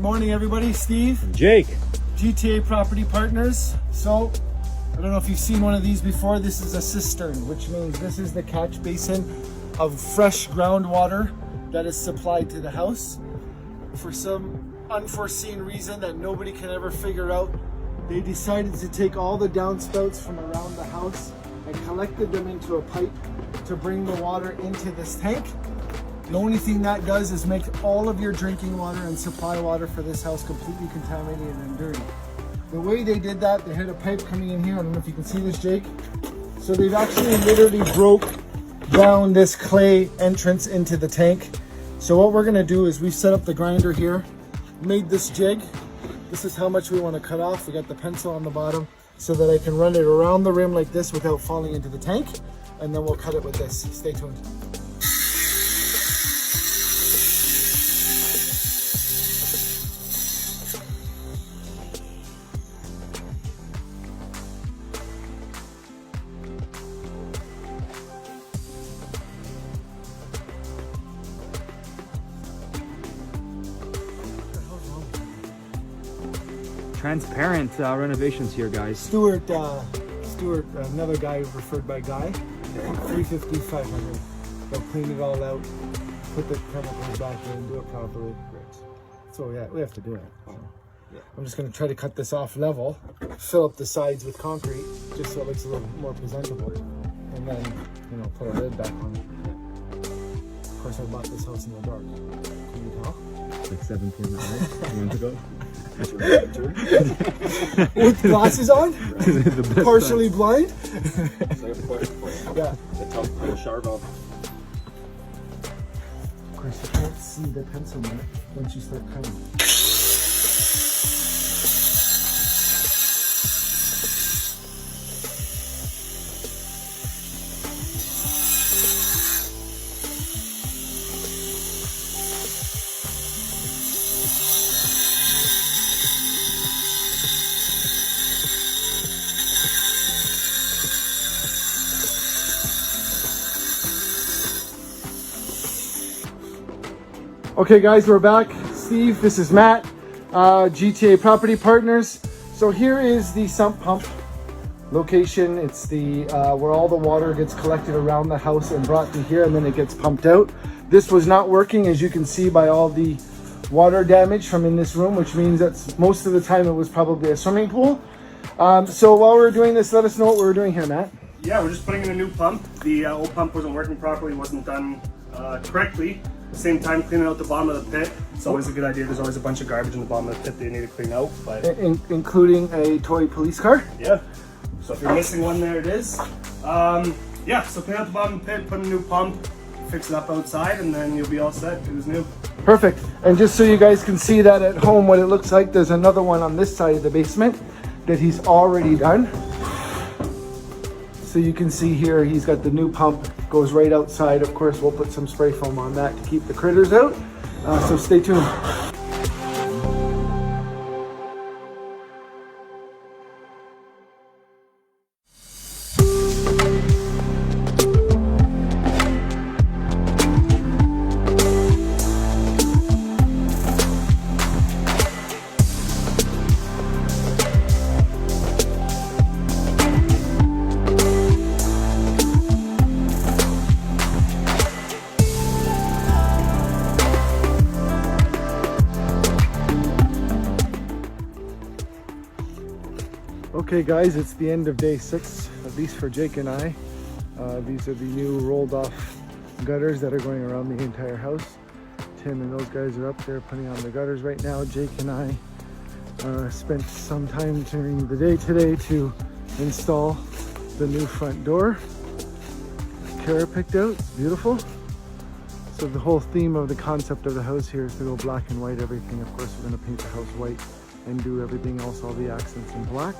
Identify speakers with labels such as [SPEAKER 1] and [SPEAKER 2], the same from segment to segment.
[SPEAKER 1] Good morning, everybody. Steve.
[SPEAKER 2] Jake.
[SPEAKER 1] GTA Property Partners. So, I don't know if you've seen one of these before. This is a cistern, which means this is the catch basin of fresh groundwater that is supplied to the house. For some unforeseen reason that nobody can ever figure out, they decided to take all the downspouts from around the house and collected them into a pipe to bring the water into this tank. The only thing that does is make all of your drinking water and supply water for this house completely contaminated and dirty. The way they did that, they had a pipe coming in here. I don't know if you can see this, Jake. So they've actually literally broke down this clay entrance into the tank. So what we're gonna do is we've set up the grinder here, made this jig. This is how much we want to cut off. We got the pencil on the bottom so that I can run it around the rim like this without falling into the tank. And then we'll cut it with this. Stay tuned.
[SPEAKER 2] Transparent renovations here, guys.
[SPEAKER 1] Stuart, another guy referred by Guy, 350, 500. They'll clean it all out, put the chemicals back in, do it properly. So yeah, we have to do it. So, yeah. I'm just gonna try to cut this off level, fill up the sides with concrete, just so it looks a little more presentable, and then, you know, put a lid back on it. Of course, I bought this house in the dark. Can you tell?
[SPEAKER 2] It's like 7 p.m. at night. You want to go?
[SPEAKER 1] With glasses on? Partially blind? Yeah.
[SPEAKER 3] Of
[SPEAKER 1] course, you can't see the pencil mark once you start cutting. Okay guys, we're back. Steve, this is Matt, GTA Property Partners. So here is the sump pump location. It's the where all the water gets collected around the house and brought to here, and then it gets pumped out. This was not working, as you can see by all the water damage from in this room, which means that most of the time it was probably a swimming pool. So while we're doing this, let us know what we're doing here, Matt.
[SPEAKER 3] Yeah, we're just putting in a new pump. The old pump wasn't working properly, wasn't done correctly. At the same time, cleaning out the bottom of the pit. It's always a good idea. There's always a bunch of garbage in the bottom of the pit that you need to clean out. But
[SPEAKER 1] including a toy police car?
[SPEAKER 3] Yeah. So if you're missing one, there it is. Yeah, so clean out the bottom of the pit, put in a new pump, fix it up outside, and then you'll be all set. It was new. Perfect.
[SPEAKER 1] And just so you guys can see that at home, what it looks like, there's another one on this side of the basement that he's already done. So you can see here, he's got the new pump, goes right outside. Of course, we'll put some spray foam on that to keep the critters out. So stay tuned. Okay guys, it's the end of day 6, at least for Jake and I. These are the new rolled off gutters that are going around the entire house. Tim and those guys are up there putting on the gutters right now. Jake and I spent some time during the day today to install the new front door. Kara picked out, it's beautiful. So the whole theme of the concept of the house here is to go black and white everything. Of course, we're going to paint the house white and do everything else, all the accents in black.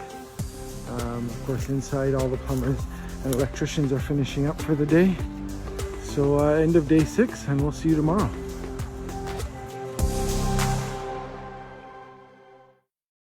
[SPEAKER 1] Of course, inside all the plumbers and electricians are finishing up for the day. So end of day 6, and we'll see you tomorrow.